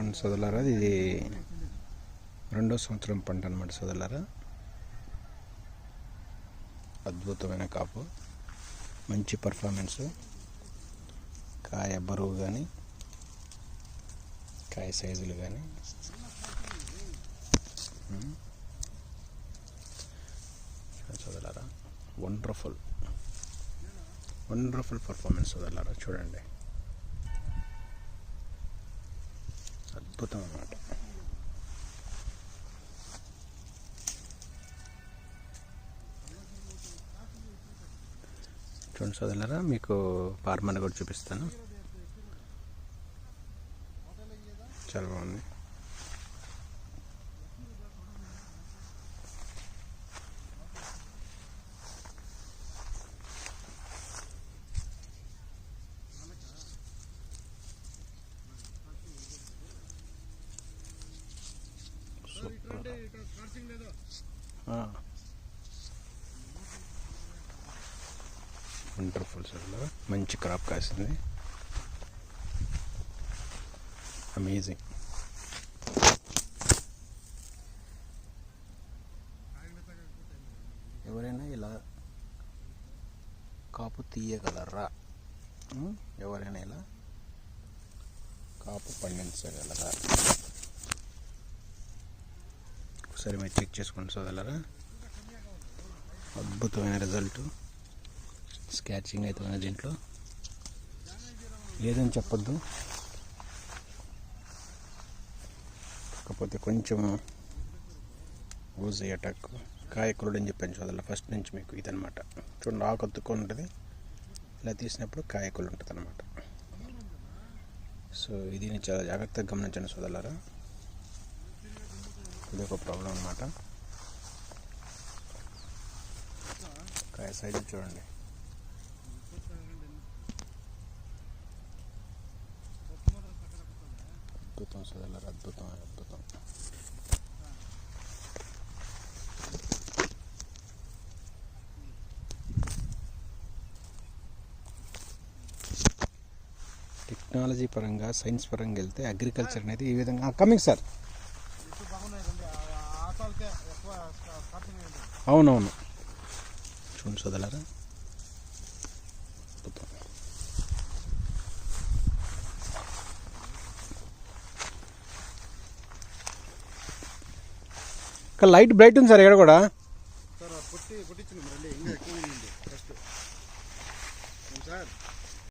చూడండి సోదరులారా, ఇది 2వ సంవత్సరం పంట అన్నమాట సోదరులారా. అద్భుతమైన కాపు, మంచి పర్ఫార్మెన్స్, కాయ బరువు కానీ కాయ సైజులు కానీ సోదరులారా, వండర్ఫుల్ పర్ఫార్మెన్స్ సోదరులారా. చూడండి, అద్భుతం అన్నమాట. చూడండి సోదరులారా, మీకు ఫార్మర్ కూడా చూపిస్తాను. చాలా బాగుంది. వండర్ఫుల్ సార్, మంచి క్రాప్ కాసింది. అమేజింగ్. ఎవరైనా ఇలా కాపు తీయగలరా? ఎవరైనా ఇలా కాపు పండించగలరా? ఒకసారి మీరు చెక్ చేసుకోండి సోదరులారా. అద్భుతమైన రిజల్ట్. స్కాచింగ్ అయితే ఉన్న దీంట్లో లేదని చెప్పొద్దు, కాకపోతే కొంచెం ఊజీ అటాక్, కాయకురుడు అని చెప్పాను సోదరులా ఫస్ట్ నుంచి మీకు. ఇదనమాట చూడండి, ఆకు అతుక్కొని ఉంటుంది, ఇలా తీసినప్పుడు కాయకులు ఉంటుంది అనమాట. సో ఇది చాలా జాగ్రత్తగా గమనించండి సోదరులారా, ఇది ఒక ప్రాబ్లం అన్నమాట. కాయ సైజు చూడండి, అద్భుతం సోదరులారా, అద్భుతం. టెక్నాలజీ పరంగా, సైన్స్ పరంగా వెళ్తే అగ్రికల్చర్ అనేది ఈ విధంగా కమింగ్ సార్. అవునవును, చూడండి సోదరులారా, లైట్ బ్రైట్ ఉంది సార్ ఇక్కడ కూడా.